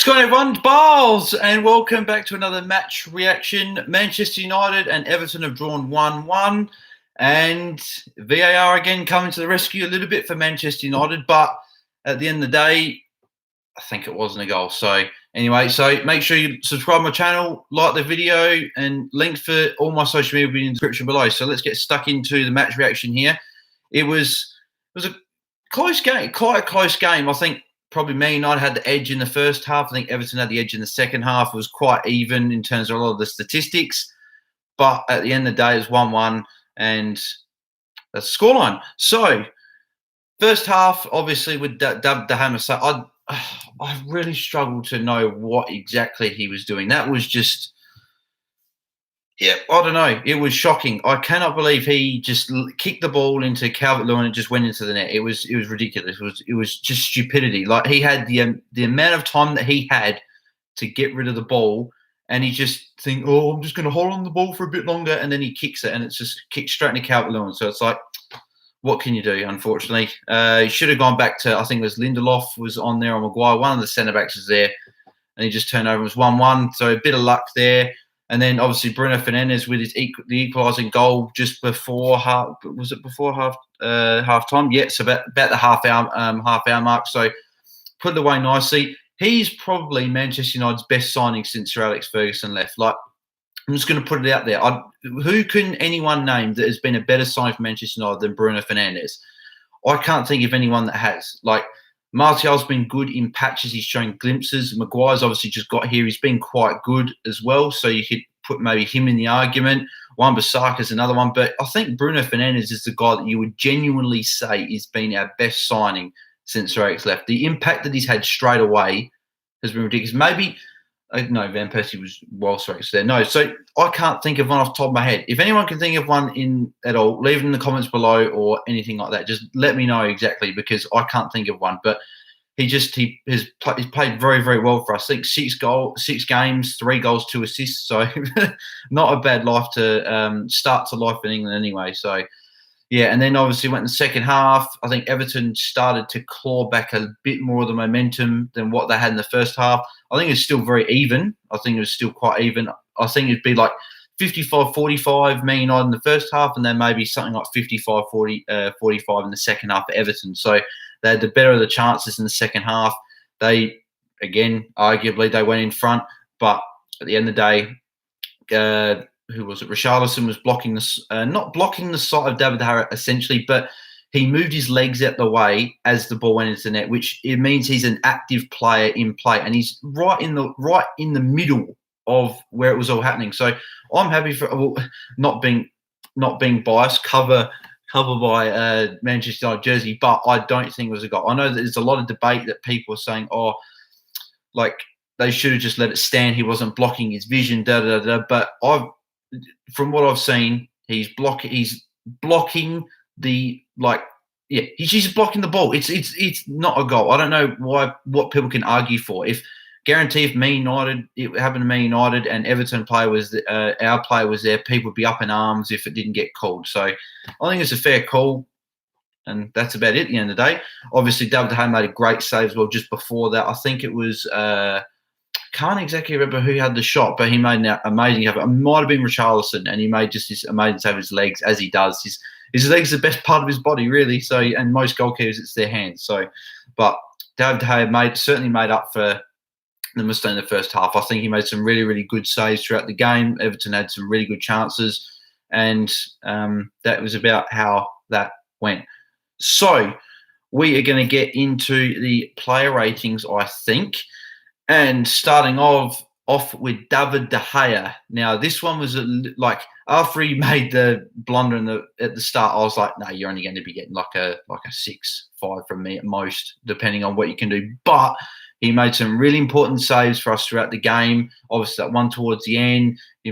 Scott everyone, Bales, and welcome back to another match reaction. Manchester United and Everton have drawn 1-1, and VAR again coming to the rescue a little bit for Manchester United, but at the end of the day, I think it wasn't a goal. So anyway, make sure you subscribe to my channel, like the video, and links for all my social media will be in the description below. So let's get stuck into the match reaction here. It was a close game, quite a close game. I think probably Man United had the edge in the first half. I think Everton had the edge in the second half. It was quite even in terms of a lot of the statistics. But at the end of the day, it's 1-1, and that's the scoreline. So, first half, obviously, with David De Gea, so I really struggled to know what exactly he was doing. That was just, yeah, I don't know. It was shocking. I cannot believe he just kicked the ball into Calvert-Lewin and just went into the net. It was ridiculous. It was just stupidity. Like, he had the amount of time that he had to get rid of the ball, and he just think, oh, I'm just going to hold on the ball for a bit longer, and then he kicks it, and it's just kicked straight into Calvert-Lewin. So it's like, what can you do? Unfortunately, he should have gone back to, I think it was Lindelof was on there, or Maguire. One of the centre backs was there, and he just turned over. It was 1-1. So a bit of luck there. And then obviously Bruno Fernandes with the equalising goal just before half. Was it before half time? Yeah, so about the half hour mark. So put it away nicely. He's probably Manchester United's best signing since Sir Alex Ferguson left. Like, I'm just going to put it out there. Who can anyone name that has been a better sign for Manchester United than Bruno Fernandes? I can't think of anyone that has. Like, Martial's been good in patches. He's showing glimpses. Maguire's obviously just got here. He's been quite good as well. So you could put maybe him in the argument. Wan-Bissaka's another one. But I think Bruno Fernandes is the guy that you would genuinely say has been our best signing since Sir Alex left. The impact that he's had straight away has been ridiculous. Maybe, no, Van Persie was while Sir Alex there. No, so I can't think of one off the top of my head. If anyone can think of one at all, leave it in the comments below or anything like that. Just let me know exactly, because I can't think of one. But he's played very, very well for us. I think 6 games, 3 goals, 2 assists. So not a bad life to start to life in England anyway. So yeah, and then obviously went in the second half. I think Everton started to claw back a bit more of the momentum than what they had in the first half. I think it's still very even. I think it was still quite even. I think it'd be like 55-45 Man United in the first half, and then maybe something like 55-45 in the second half for Everton. So they had the better of the chances in the second half. They, again, arguably, they went in front. But at the end of the day, who was it? Richarlison was blocking not blocking the side of David De Gea essentially, but he moved his legs out the way as the ball went into the net, which it means he's an active player in play, and he's right in the middle of where it was all happening. So I'm happy for not being biased, cover by Manchester United jersey, but I don't think it was a goal. I know that there's a lot of debate that people are saying, oh, like they should have just let it stand. He wasn't blocking his vision, But from what I've seen, he's blocking the, like, yeah, he's blocking the ball. It's not a goal. I don't know what people can argue for. If Man United, it happened to Man United and Everton player was our player was there, people would be up in arms if it didn't get called. So I think it's a fair call, and that's about it at the end of the day. Obviously, David De Gea made a great save as well just before that. I think it was can't exactly remember who had the shot, but he made an amazing effort. It might have been Richarlison, and he made just this amazing save with his legs, as he does. His legs are the best part of his body, really. So, and most goalkeepers, it's their hands. So, but David De Gea certainly made up for the mistake in the first half. I think he made some really, really good saves throughout the game. Everton had some really good chances, and that was about how that went. So we are going to get into the player ratings, I think. And starting off with David De Gea. Now, this one was like, after he made the blunder at the start, I was like, no, you're only going to be getting like a 6-5 from me at most, depending on what you can do. But he made some really important saves for us throughout the game. Obviously, that one towards the end, he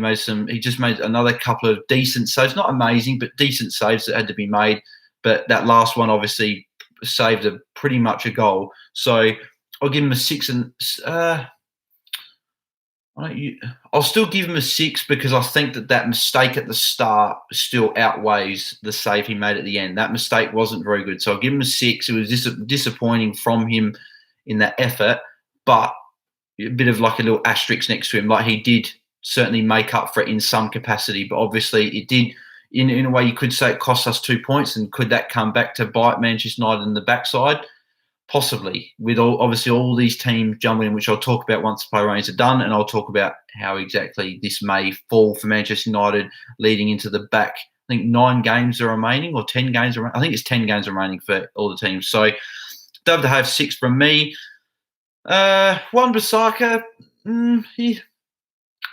just made another couple of decent saves. Not amazing, but decent saves that had to be made. But that last one obviously saved pretty much a goal. So I'll give him a 6, and I'll still give him a 6 because I think that mistake at the start still outweighs the save he made at the end. That mistake wasn't very good, so I'll give him a 6. It was disappointing from him in that effort, but a bit of like a little asterisk next to him. Like he did certainly make up for it in some capacity, but obviously it did. In a way, you could say it cost us 2 points, and could that come back to bite Manchester United in the backside? Possibly, with obviously all these teams jumping in, which I'll talk about once the play ratings are done, and I'll talk about how exactly this may fall for Manchester United leading into the back. I think 9 games are remaining, or 10 games are. I think it's 10 games remaining for all the teams. So, Dove to have 6 from me. Wan-Bissaka,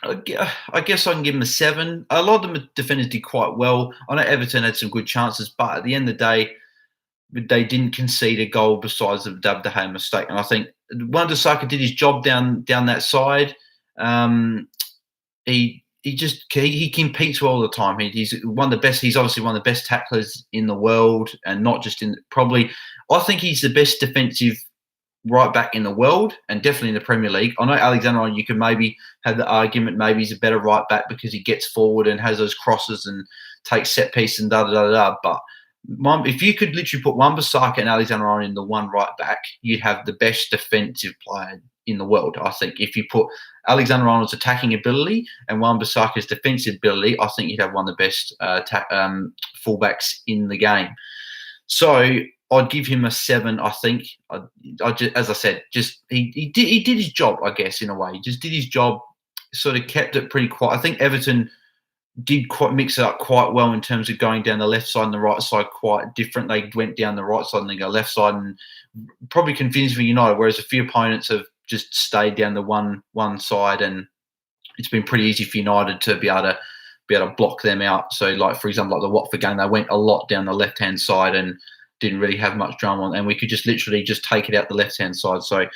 I guess I can give him a 7. A lot of the defenders did quite well. I know Everton had some good chances, but at the end of the day, they didn't concede a goal besides the Dub De Gea mistake. And I think Wan-Bissaka did his job down that side. He competes well all the time. He's one of the best. He's obviously one of the best tacklers in the world, and not just in probably. I think he's the best defensive right back in the world, and definitely in the Premier League. I know Alexander-Arnold, you can maybe have the argument maybe he's a better right back because he gets forward and has those crosses and takes set pieces and da-da-da-da. But if you could literally put Wan-Bissaka and Alexander-Arnold in the one right back, you'd have the best defensive player in the world, I think. If you put Alexander-Arnold's attacking ability and Wan-Bissaka's defensive ability, I think you'd have one of the best fullbacks in the game. So I'd give him a 7. I think. As I said, just he did his job, I guess, in a way. He just did his job. Sort of kept it pretty quiet. I think Everton did quite mix it up quite well in terms of going down the left side and the right side quite different. They went down the right side and then go left side, and probably confused for United. Whereas a few opponents have just stayed down the one side, and it's been pretty easy for United to be able to block them out. So, like for example, like the Watford game, they went a lot down the left hand side and didn't really have much drama on, and we could just literally just take it out the left hand side. So,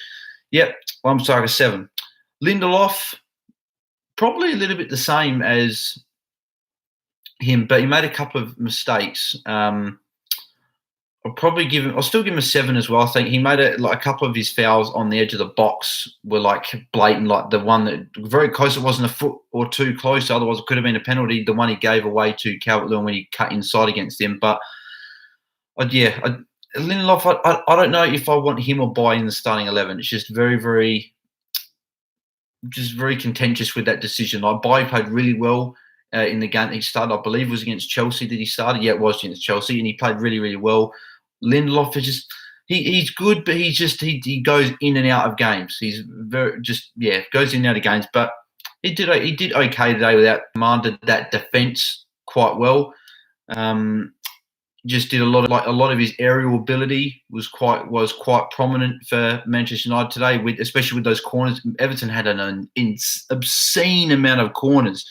yep, Wan-Bissaka 7. Lindelof, probably a little bit the same as him, but he made a couple of mistakes. I'll still give him a 7 as well. I think he made a couple of his fouls on the edge of the box were like blatant, like the one that very close. It wasn't a foot or two close. Otherwise, it could have been a penalty. The one he gave away to Calvert-Lewin when he cut inside against him. But Lindelof, I don't know if I want him or buy in the starting 11. It's just very, very, very contentious with that decision. Like Bailly played really well in the game he started. I believe it was against Chelsea that he started. Yeah, it was against Chelsea, and he played really, really well. Lindelof is just he's good, but he goes in and out of games. He's goes in and out of games. But he did okay today without commanded that defence quite well. Just did a lot of his aerial ability was quite prominent for Manchester United today, especially with those corners. Everton had an obscene amount of corners.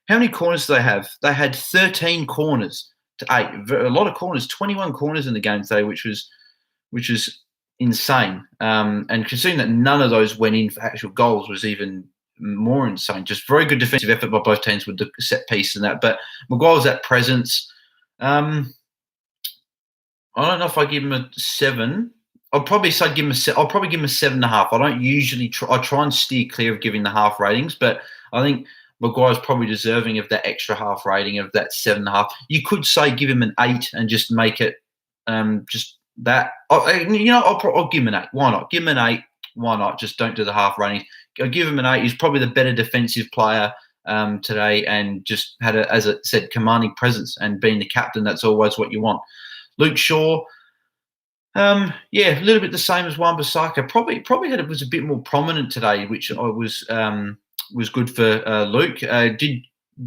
How many corners do they have? They had 13 corners to 8. A lot of corners, 21 corners in the game today, which was insane. And considering that none of those went in for actual goals was even more insane. Just very good defensive effort by both teams with the set piece and that. But Maguire's that presence. I don't know if I give him a 7. I'll probably say give him I'll probably give him a 7.5. I don't usually I try and steer clear of giving the half ratings, but I think Maguire's probably deserving of that extra half rating of that 7.5. You could say give him an 8 and just make it just that. I'll give him an 8. Why not? Give him an 8. Why not? Just don't do the half rating. I'll give him an 8. He's probably the better defensive player today, and just had as I said, commanding presence, and being the captain, that's always what you want. Luke Shaw, a little bit the same as Wan-Bissaka. Probably was a bit more prominent today, which I was good for Luke.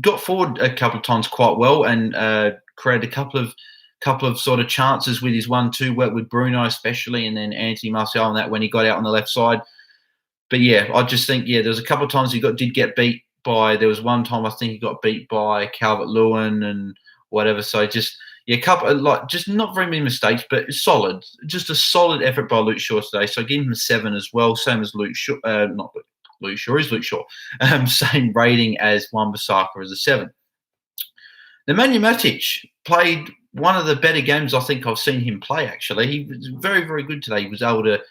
Got forward a couple of times quite well, and created a couple of sort of chances with his 1-2 work with Bruno especially, and then Anthony Martial and that when he got out on the left side. But yeah, I just think there was a couple of times he did get beat by. There was one time I think he got beat by Calvert-Lewin and whatever. So just. Yeah, just not very many mistakes, but solid. Just a solid effort by Luke Shaw today. So I give him a 7 as well, same as Luke Shaw. Not Luke Shaw, is Luke Shaw. Same rating as Wan-Bissaka as a 7. Nemanja Matic played one of the better games I think I've seen him play, actually. He was very, very good today. He was able to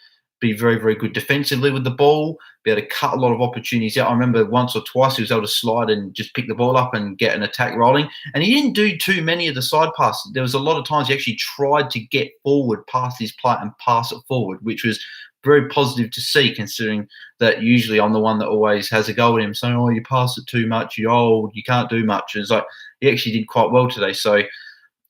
be very, very good defensively with the ball, be able to cut a lot of opportunities out. I remember once or twice he was able to slide and just pick the ball up and get an attack rolling. And he didn't do too many of the side passes. There was a lot of times he actually tried to get forward past his plate and pass it forward, which was very positive to see, considering that usually I'm the one that always has a go at him, saying, "Oh, you pass it too much, you're old, you can't do much." And it's like he actually did quite well today. So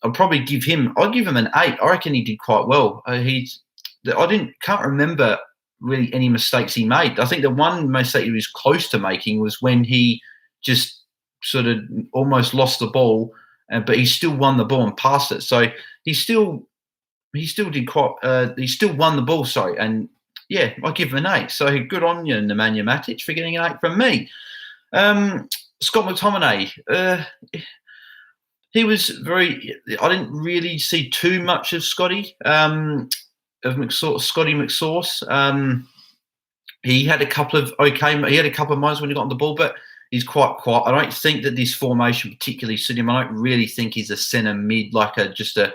I'll probably give him an 8. I reckon he did quite well. Can't remember really any mistakes he made. I think the one mistake he was close to making was when he just sort of almost lost the ball, but he still won the ball and passed it. So he still did quite. He still won the ball. Sorry, and yeah, I give him an 8. So good on you, Nemanja Matic, for getting an 8 from me. Scott McTominay. He was very. I didn't really see too much of Scotty. Scotty McSauce. He had a couple of moments when he got on the ball, but he's quite quiet. I don't think that this formation particularly suited him. I don't really think he's a centre mid, like just a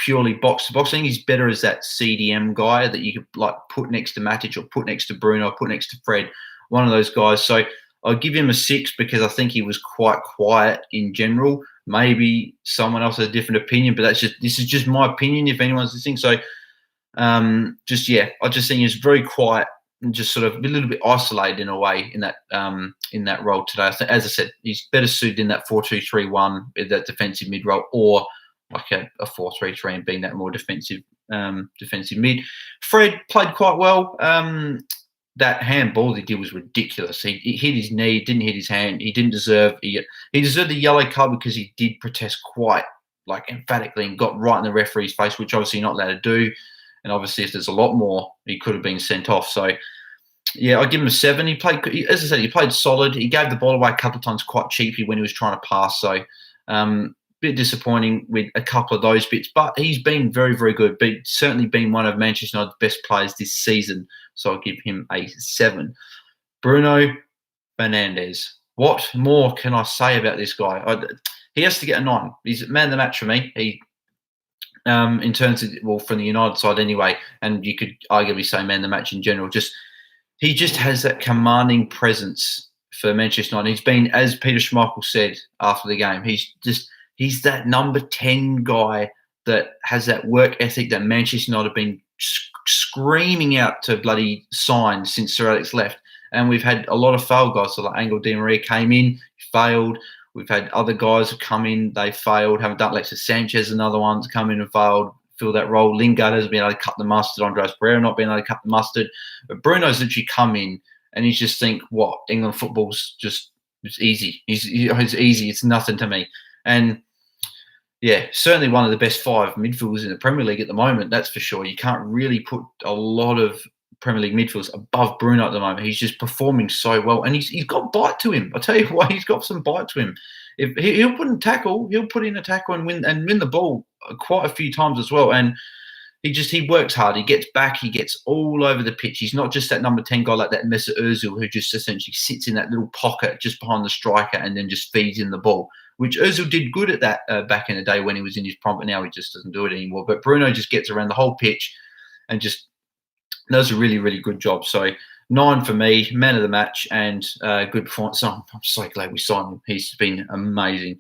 purely box to box. I think he's better as that CDM guy that you could like put next to Matic or put next to Bruno or put next to Fred, one of those guys. So I'll give him a 6 because I think he was quite quiet in general. Maybe someone else has a different opinion, but this is just my opinion if anyone's listening. So I just think he's very quiet and just sort of a little bit isolated in a way in that role today. As I said, he's better suited in that 4-2-3-1, that defensive mid role, or like a 4-3-3 and being that more defensive mid. Fred played quite well. That handball he did was ridiculous. He hit his knee, didn't hit his hand. He didn't deserve. He deserved the yellow card because he did protest quite like emphatically and got right in the referee's face, which obviously you're not allowed to do. And obviously, if there's a lot more, he could have been sent off. So, yeah, I'll give him a 7. He played, as I said, he played solid. He gave the ball away a couple of times quite cheaply when he was trying to pass. So, bit disappointing with a couple of those bits. But he's been very, very good. Certainly been one of Manchester United's best players this season. So I'll give him a 7. Bruno Fernandes. What more can I say about this guy? He has to get a 9. He's man of the match for me. In terms of, from the United side anyway, and you could arguably say man of the match in general. He just has that commanding presence for Manchester United. He's been, as Peter Schmeichel said after the game, he's that number 10 guy that has that work ethic that Manchester United have been screaming out to bloody sign since Sir Alex left. And we've had a lot of failed guys. So like Angel Di Maria came in, failed. We've had other guys who come in, they failed. Haven't done Alexis Sanchez, another one to come in and failed, fill that role. Lingard hasn't been able to cut the mustard. Andreas Pereira not being able to cut the mustard. But Bruno's literally come in and he's just think, what, England football's just, it's easy. It's easy. It's nothing to me. And yeah, certainly one of the best 5 midfielders in the Premier League at the moment. That's for sure. You can't really put a lot of Premier League midfielders above Bruno at the moment. He's just performing so well, and he's got bite to him. I tell you what, he's got some bite to him. If he'll put in a tackle and win the ball quite a few times as well. And he works hard. He gets back. He gets all over the pitch. He's not just that number 10 guy like that Mesut Ozil who just essentially sits in that little pocket just behind the striker and then just feeds in the ball, which Ozil did good at that back in the day when he was in his prime, but now he just doesn't do it anymore. But Bruno just gets around the whole pitch and just does a really, really good job. So 9 for me, man of the match, and good performance. I'm so glad we signed him. He's been amazing.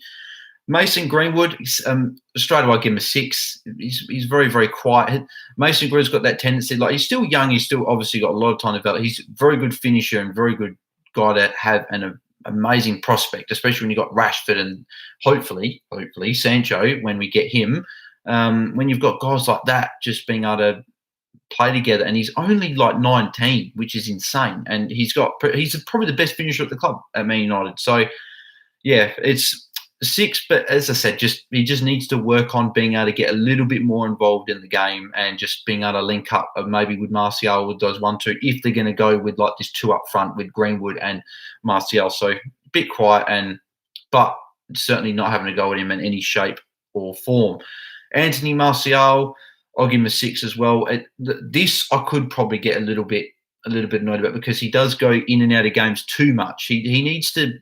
Mason Greenwood, straight away I give him a 6. He's very, very quiet. Mason Greenwood's got that tendency, like he's still young, he's still obviously got a lot of time to develop. He's a very good finisher and very good guy to have an amazing prospect, especially when you've got Rashford and hopefully Sancho when we get him. When you've got guys like that just being able to play together, and he's only like 19, which is insane. And he's probably the best finisher at the club at Man United. So yeah, it's 6, but as I said, he just needs to work on being able to get a little bit more involved in the game and just being able to link up maybe with Martial with those 1-2 if they're going to go with like this 2 up front with Greenwood and Martial. So a bit quiet, but certainly not having to go at him in any shape or form. Anthony Martial, I'll give him a 6 as well. This I could probably get a little bit annoyed about because he does go in and out of games too much. He needs to,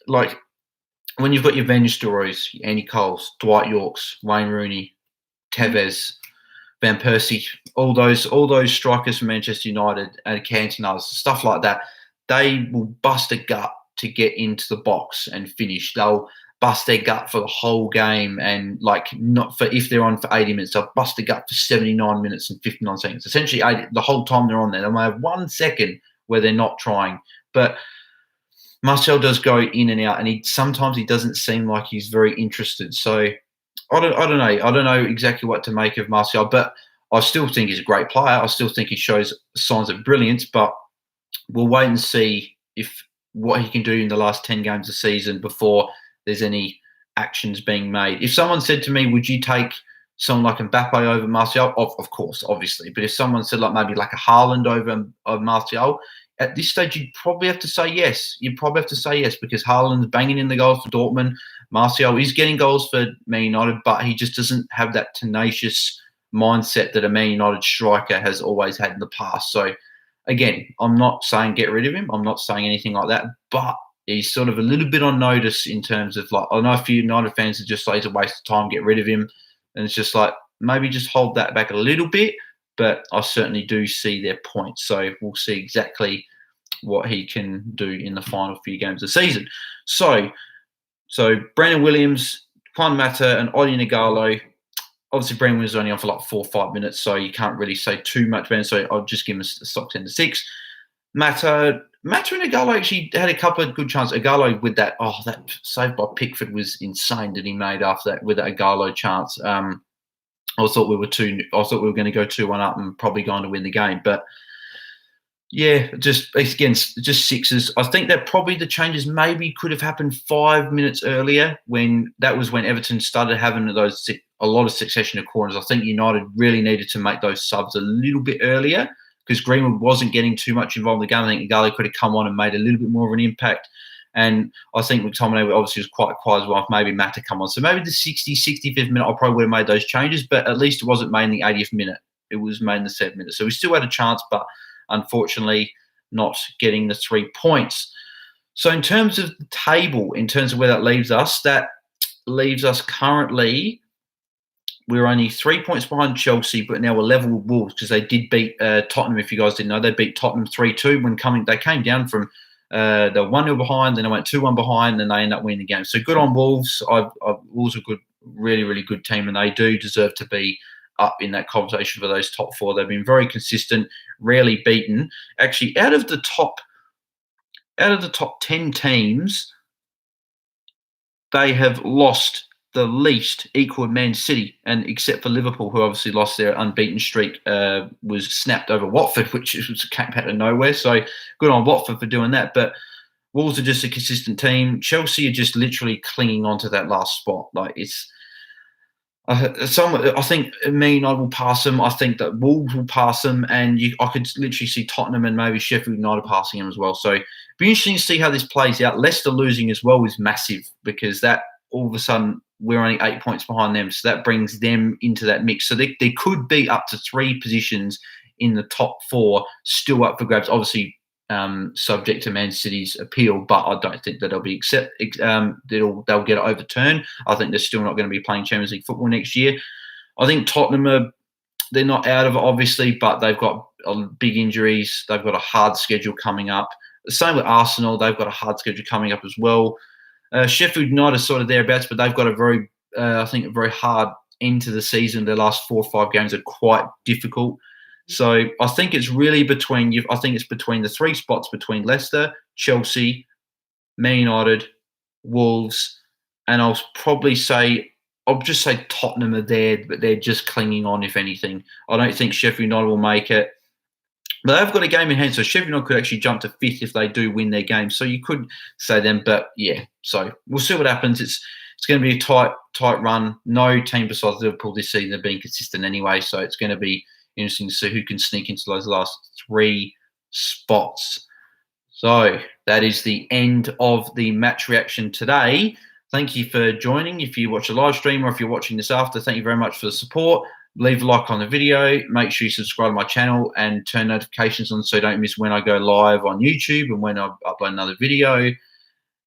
like, when you've got your Van Nistelrooys, Andy Coles, Dwight Yorks, Wayne Rooney, Tevez, Van Persie, all those strikers from Manchester United and Cantona's, stuff like that, they will bust a gut to get into the box and finish. They'll bust their gut for the whole game, and not for if they're on for 80 minutes, they'll bust a gut for 79 minutes and 59 seconds. Essentially, the whole time they're on there. They may have 1 second where they're not trying, but Martial does go in and out, and sometimes he doesn't seem like he's very interested. So I don't know. I don't know exactly what to make of Martial, but I still think he's a great player. I still think he shows signs of brilliance, but we'll wait and see what he can do in the last 10 games of the season before there's any actions being made. If someone said to me, would you take someone like Mbappe over Martial? Of course, obviously. But if someone said maybe like a Haaland over Martial, at this stage, you'd probably have to say yes. You'd probably have to say yes, because Haaland's banging in the goals for Dortmund. Martial is getting goals for Man United, but he just doesn't have that tenacious mindset that a Man United striker has always had in the past. So, again, I'm not saying get rid of him. I'm not saying anything like that, but he's sort of a little bit on notice in terms of I know a few United fans are just it's a waste of time, get rid of him. And it's just maybe just hold that back a little bit. But I certainly do see their point. So we'll see exactly what he can do in the final few games of the season. So Brandon Williams, Juan Mata, and Odion Ighalo. Obviously, Brandon was only on for 4 or 5 minutes, so you can't really say too much, Ben. So I'll just give him a stock 10 to 6. Mata and Ighalo actually had a couple of good chances. Ighalo with that save by Pickford was insane that he made after that with that Ighalo chance. I thought we were going to go 2-1 up and probably going to win the game, but yeah, just sixes. I think that probably the changes maybe could have happened 5 minutes earlier when Everton started having a lot of succession of corners. I think United really needed to make those subs a little bit earlier because Greenwood wasn't getting too much involved in the game. I think Ighalo could have come on and made a little bit more of an impact. And I think McTominay obviously was quite quiet as well. Maybe Mata come on. So maybe the 65th minute, I probably would have made those changes, but at least it wasn't made in the 80th minute. It was made in the 7th minute. So we still had a chance, but unfortunately not getting the 3 points. So in terms of the table, in terms of where that leaves us currently, we're only 3 points behind Chelsea, but now we're level with Wolves because they did beat Tottenham. If you guys didn't know, they beat Tottenham 3-2 when they came down from they were 1-0 behind, then they went 2-1 behind, then they ended up winning the game. So good on Wolves. Wolves are a good, really, really good team, and they do deserve to be up in that conversation for those top 4. They've been very consistent, rarely beaten. Actually, out of the top 10 teams, they have lost the least, equal Man City, and except for Liverpool, who obviously lost their unbeaten streak, was snapped over Watford, which came out of nowhere. So good on Watford for doing that. But Wolves are just a consistent team. Chelsea are just literally clinging on to that last spot. I think Man United will pass them. I think that Wolves will pass them, and I could literally see Tottenham and maybe Sheffield United passing them as well. So it'll be interesting to see how this plays out. Leicester losing as well is massive because that all of a sudden we're only 8 points behind them, so that brings them into that mix. So they could be up to 3 positions in the top 4 still up for grabs. Obviously, subject to Man City's appeal, but I don't think that they'll get it overturned. I think they're still not going to be playing Champions League football next year. I think Tottenham they're not out of it, obviously, but they've got big injuries. They've got a hard schedule coming up. The same with Arsenal. They've got a hard schedule coming up as well. Sheffield United is sort of thereabouts, but they've got a very hard end to the season. Their last 4 or 5 games are quite difficult. So I think it's really between the 3 spots between Leicester, Chelsea, Man United, Wolves, and I'll just say Tottenham are there, but they're just clinging on, if anything. I don't think Sheffield United will make it. But they've got a game in hand, so Sheffield United could actually jump to 5th if they do win their game. So you could say them, but yeah. So we'll see what happens. It's going to be a tight run. No team besides Liverpool this season have been consistent anyway, so it's going to be interesting to see who can sneak into those last 3 spots. So that is the end of the match reaction today. Thank you for joining. If you watch a live stream or if you're watching this after, thank you very much for the support. Leave a like on the video. Make sure you subscribe to my channel and turn notifications on so you don't miss when I go live on YouTube and when I upload another video.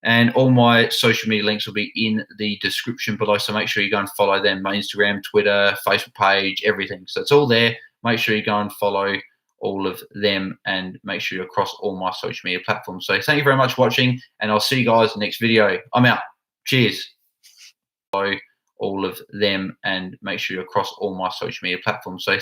And all my social media links will be in the description below, so make sure you go and follow them. My Instagram, Twitter, Facebook page, everything. So it's all there. make sure you go and follow all of them and make sure you're across all my social media platforms. So thank you very much for watching, and I'll see you guys in the next video. I'm out. Cheers. Follow all of them and make sure you're across all my social media platforms. So